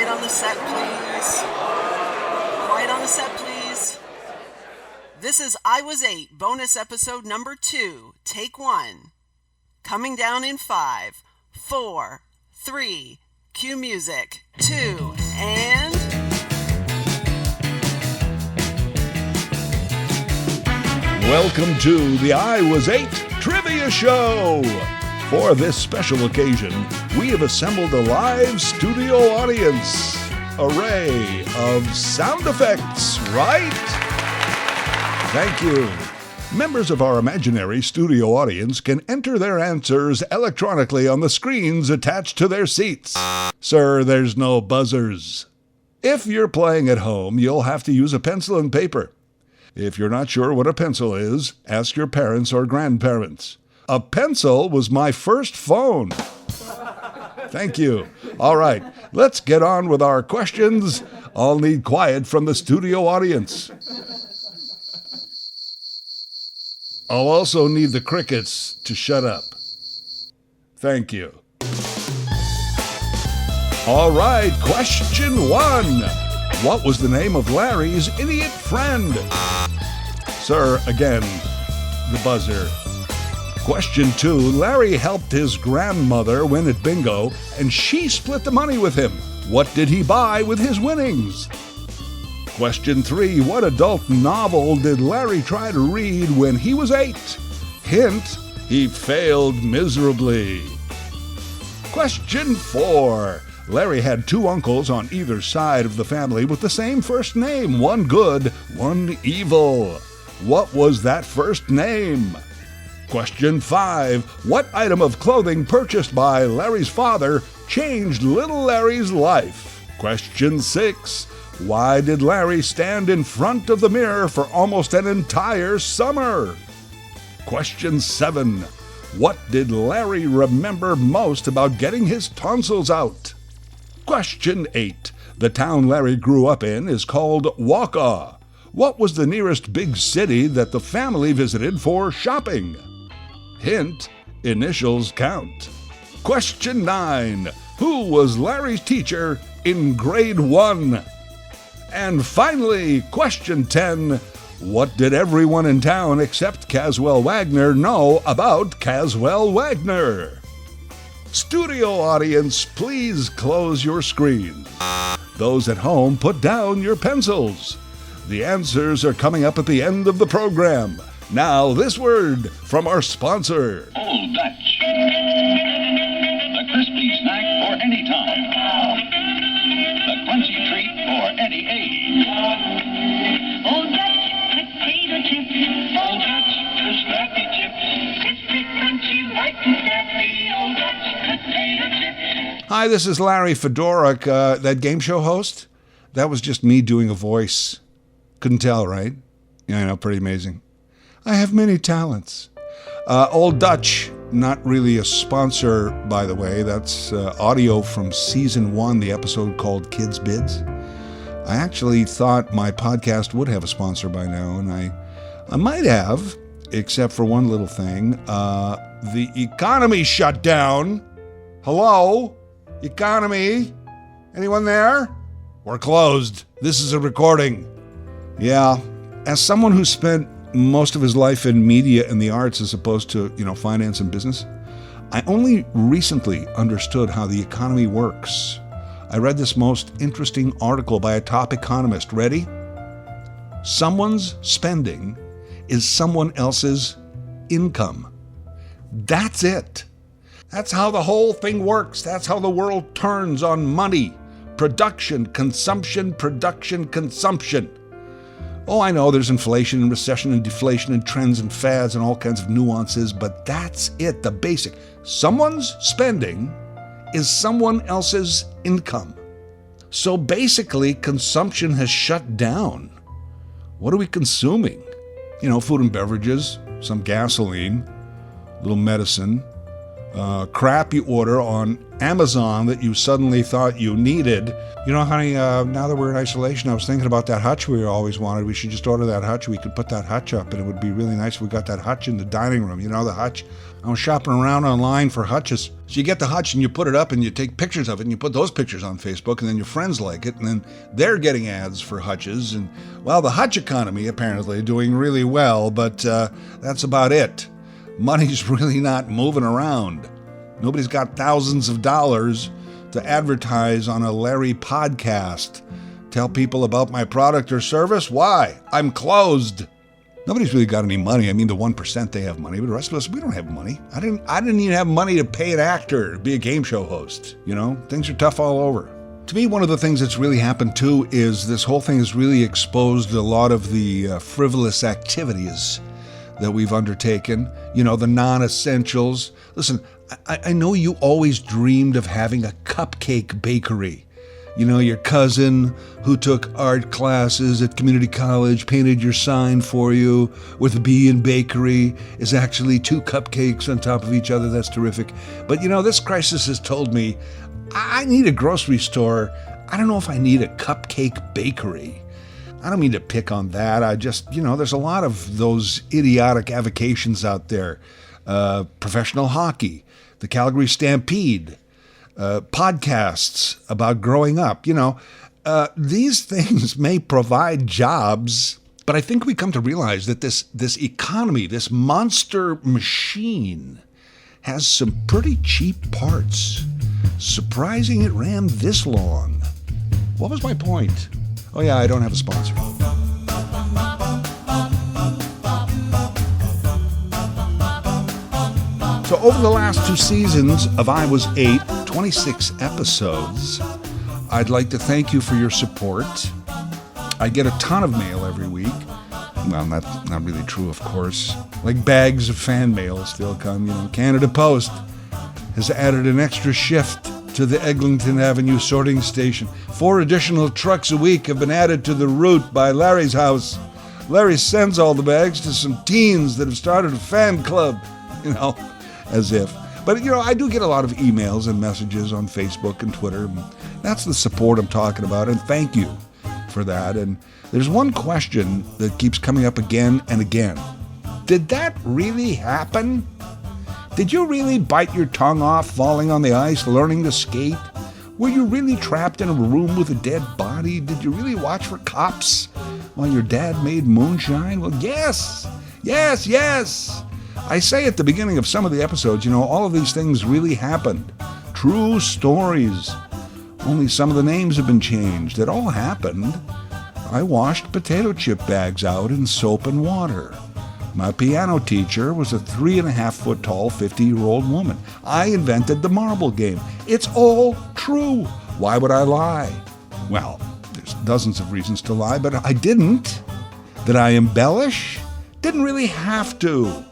Quiet on the set, please. Quiet on the set, please. This is I Was 8, bonus episode number 2, take 1. Coming down in 5, 4, 3, cue music, 2, and... Welcome to the I Was 8 Trivia Show! For this special occasion, we have assembled a live studio audience. Array of sound effects, right? Thank you. Members of our imaginary studio audience can enter their answers electronically on the screens attached to their seats. Sir, there's no buzzers. If you're playing at home, you'll have to use a pencil and paper. If you're not sure what a pencil is, ask your parents or grandparents. A pencil was my first phone. Thank you. All right, let's get on with our questions. I'll need quiet from the studio audience. I'll also need the crickets to shut up. Thank you. All right, question 1. What was the name of Larry's idiot friend? Sir, again, the buzzer. Question 2. Larry helped his grandmother win at bingo, and she split the money with him. What did he buy with his winnings? Question 3. What adult novel did Larry try to read when he was 8? Hint, he failed miserably. Question 4. Larry had 2 uncles on either side of the family with the same first name, one good, one evil. What was that first name? Question 5. What item of clothing purchased by Larry's father changed little Larry's life? Question 6. Why did Larry stand in front of the mirror for almost an entire summer? Question 7. What did Larry remember most about getting his tonsils out? Question 8. The town Larry grew up in is called Waukah. What was the nearest big city that the family visited for shopping? Hint, initials count. Question 9. Who was Larry's teacher in grade 1? And finally, question 10. What did everyone in town except Caswell Wagner know about Caswell Wagner? Studio audience, please close your screens. Those at home, put down your pencils. The answers are coming up at the end of the program. Now, this word from our sponsor. Old Dutch. The crispy snack for any time. The crunchy treat for any age. Old Dutch potato chips. Old Dutch crispy chips. Crispy, crunchy, white and snappy. Old Dutch potato chips. Hi, this is Larry Fedoruk, that game show host. That was just me doing a voice. Couldn't tell, right? Yeah, I know, pretty amazing. I have many talents. Old Dutch, not really a sponsor, by the way. That's audio from season 1, the episode called Kids Bids. I actually thought my podcast would have a sponsor by now, and I might have, except for one little thing. The economy shut down. Hello? Economy? Anyone there? We're closed. This is a recording. Yeah, as someone who spent most of his life in media and the arts as opposed to, finance and business, I only recently understood how the economy works. I read this most interesting article by a top economist. Ready? Someone's spending is someone else's income. That's it. That's how the whole thing works. That's how the world turns on money. Production, consumption, production, consumption. Oh, I know there's inflation and recession and deflation and trends and fads and all kinds of nuances, but that's it, the basic. Someone's spending is someone else's income. So basically, consumption has shut down. What are we consuming? Food and beverages, some gasoline, a little medicine, crap you order on Amazon that you suddenly thought you needed. Honey, now that we're in isolation, I was thinking about that hutch we always wanted. We should just order that hutch. We could put that hutch up, and it would be really nice if we got that hutch in the dining room. The hutch. I was shopping around online for hutches. So you get the hutch and you put it up and you take pictures of it and you put those pictures on Facebook and then your friends like it and then they're getting ads for hutches. And well, the hutch economy apparently doing really well, but that's about it. Money's really not moving around. Nobody's got thousands of dollars to advertise on a Larry podcast. Tell people about my product or service? Why? I'm closed. Nobody's really got any money. I mean, the 1% they have money, but the rest of us, we don't have money. I didn't even have money to pay an actor to be a game show host. You know, things are tough all over. To me, one of the things that's really happened too is this whole thing has really exposed a lot of the frivolous activities that we've undertaken. You know, the non-essentials. Listen, I know you always dreamed of having a cupcake bakery. You know, your cousin who took art classes at community college painted your sign for you with a B in bakery is actually 2 cupcakes on top of each other. That's terrific. But, you know, this crisis has told me I need a grocery store. I don't know if I need a cupcake bakery. I don't mean to pick on that. I just, you know, there's a lot of those idiotic avocations out there. Professional hockey, the Calgary Stampede, podcasts about growing up. You know, these things may provide jobs, but I think we come to realize that this economy, this monster machine, has some pretty cheap parts. Surprising it ran this long. What was my point? Oh yeah, I don't have a sponsor. So over the last 2 seasons of I Was 8, 26 episodes, I'd like to thank you for your support. I get a ton of mail every week. Well, not really true, of course. Like bags of fan mail still come. You know, Canada Post has added an extra shift to the Eglinton Avenue sorting station. 4 additional trucks a week have been added to the route by Larry's house. Larry sends all the bags to some teens that have started a fan club. You know, as if. But, you know, I do get a lot of emails and messages on Facebook and Twitter. That's the support I'm talking about, and thank you for that. And there's one question that keeps coming up again and again. Did that really happen? Did you really bite your tongue off falling on the ice, learning to skate? Were you really trapped in a room with a dead body? Did you really watch for cops while your dad made moonshine? Well, yes. I say at the beginning of some of the episodes, you know, all of these things really happened. True stories. Only some of the names have been changed. It all happened. I washed potato chip bags out in soap and water. My piano teacher was a 3.5-foot tall 50-year-old woman. I invented the marble game. It's all true. Why would I lie? Well, there's dozens of reasons to lie, but I didn't. Did I embellish? Didn't really have to.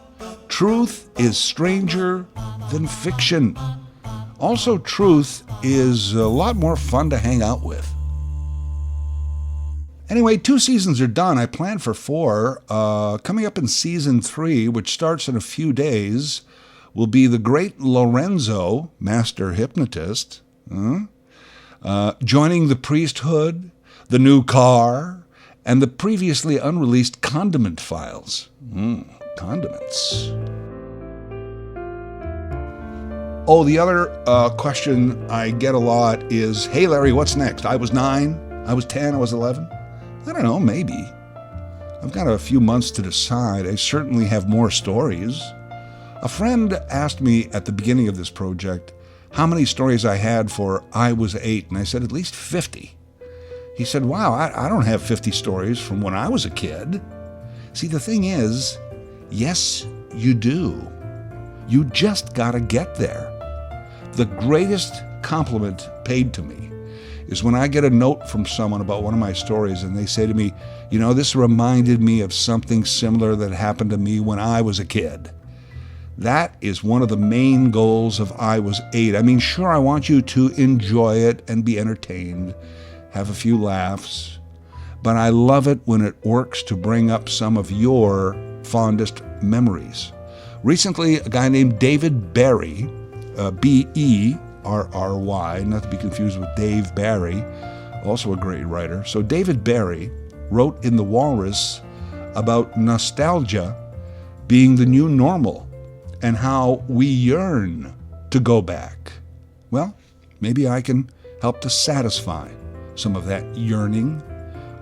Truth is stranger than fiction. Also, truth is a lot more fun to hang out with. Anyway, 2 seasons are done. I planned for 4. Coming up in season 3, which starts in a few days, will be the great Lorenzo, master hypnotist, joining the priesthood, the new car, and the previously unreleased condiment files. Condiments. Oh, the other question I get a lot is, hey, Larry, what's next? I was 9, I was 10, I was 11. I don't know, maybe. I've got a few months to decide. I certainly have more stories. A friend asked me at the beginning of this project how many stories I had for I Was 8, and I said at least 50. He said, wow, I don't have 50 stories from when I was a kid. See, the thing is, yes, you do. You just gotta get there. The greatest compliment paid to me is when I get a note from someone about one of my stories and they say to me, you know, this reminded me of something similar that happened to me when I was a kid. That is one of the main goals of I Was 8. I mean, sure, I want you to enjoy it and be entertained, have a few laughs, but I love it when it works to bring up some of your fondest memories. Recently, a guy named David Barry, B-E-R-R-Y, not to be confused with Dave Barry, also a great writer. So David Barry wrote in The Walrus about nostalgia being the new normal. and how we yearn to go back. Well, maybe I can help to satisfy some of that yearning.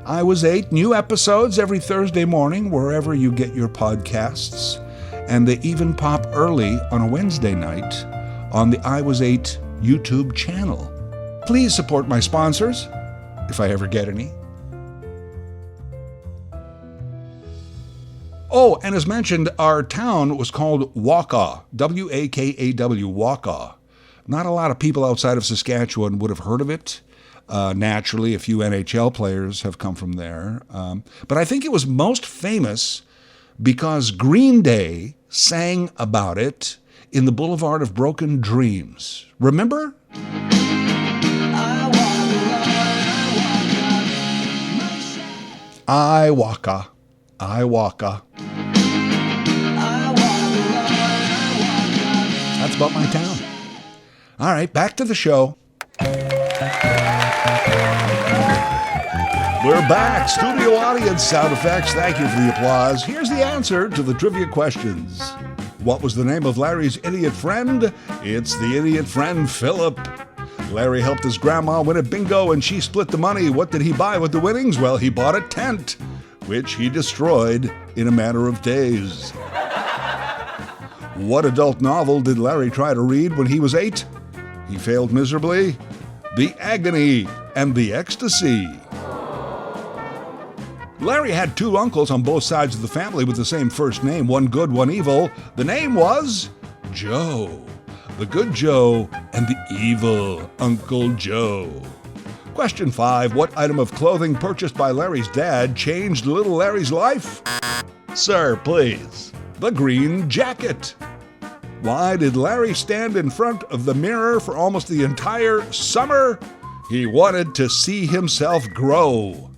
I Was 8, new episodes every Thursday morning wherever you get your podcasts, and they even pop early on a Wednesday night on the I Was 8 YouTube channel. Please support my sponsors, if I ever get any. Oh, and as mentioned, our town was called Wakaw, W-A-K-A-W, Wakaw. Not a lot of people outside of Saskatchewan would have heard of it. Naturally, a few NHL players have come from there. But I think it was most famous because Green Day sang about it in the Boulevard of Broken Dreams. Remember? I Wakaw, I Wakaw. That's about my town. All right, back to the show. We're back. Studio audience, sound effects. Thank you for the applause. Here's the answer to the trivia questions. What was the name of Larry's idiot friend? It's the idiot friend, Philip. Larry helped his grandma win at bingo and she split the money. What did he buy with the winnings? Well, he bought a tent, which he destroyed in a matter of days. What adult novel did Larry try to read when he was 8? He failed miserably. The Agony and the Ecstasy. Larry had 2 uncles on both sides of the family with the same first name, one good, one evil. The name was Joe. The good Joe and the evil Uncle Joe. Question 5. What item of clothing purchased by Larry's dad changed little Larry's life? Sir, please. The green jacket. Why did Larry stand in front of the mirror for almost the entire summer? He wanted to see himself grow.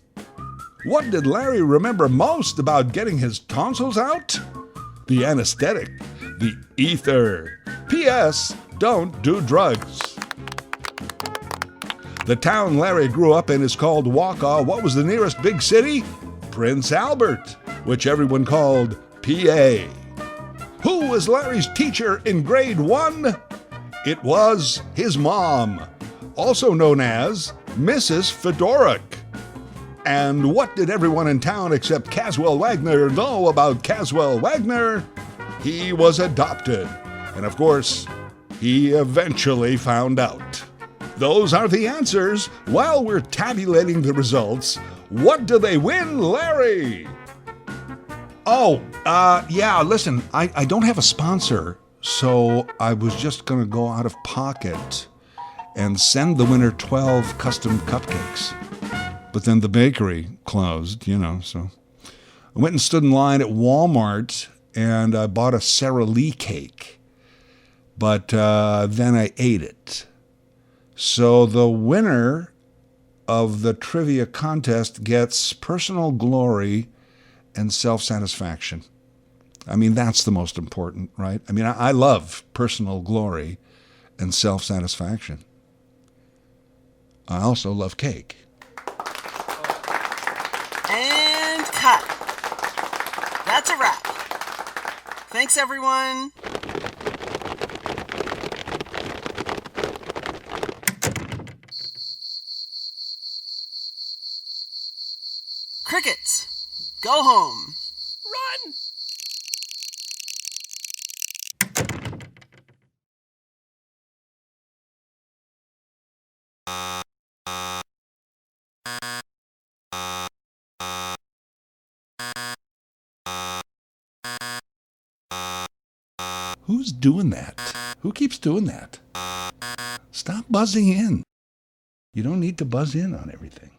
What did Larry remember most about getting his tonsils out? The anesthetic, the ether. P.S. Don't do drugs. The town Larry grew up in is called Wakaw. What was the nearest big city? Prince Albert, which everyone called P.A. Who was Larry's teacher in grade 1? It was his mom, also known as Mrs. Fedorak. And what did everyone in town except Caswell Wagner know about Caswell Wagner? He was adopted. And of course, he eventually found out. Those are the answers. While we're tabulating the results, what do they win, Larry? Listen, I don't have a sponsor, so I was just going to go out of pocket and send the winner 12 custom cupcakes. But then the bakery closed, so I went and stood in line at Walmart and I bought a Sara Lee cake. But then I ate it. So the winner of the trivia contest gets personal glory and self-satisfaction. I mean, that's the most important, right? I mean, I love personal glory and self-satisfaction. I also love cake. And cut. That's a wrap. Thanks, everyone. Crickets, go home. Run! Who's doing that? Who keeps doing that? Stop buzzing in. You don't need to buzz in on everything.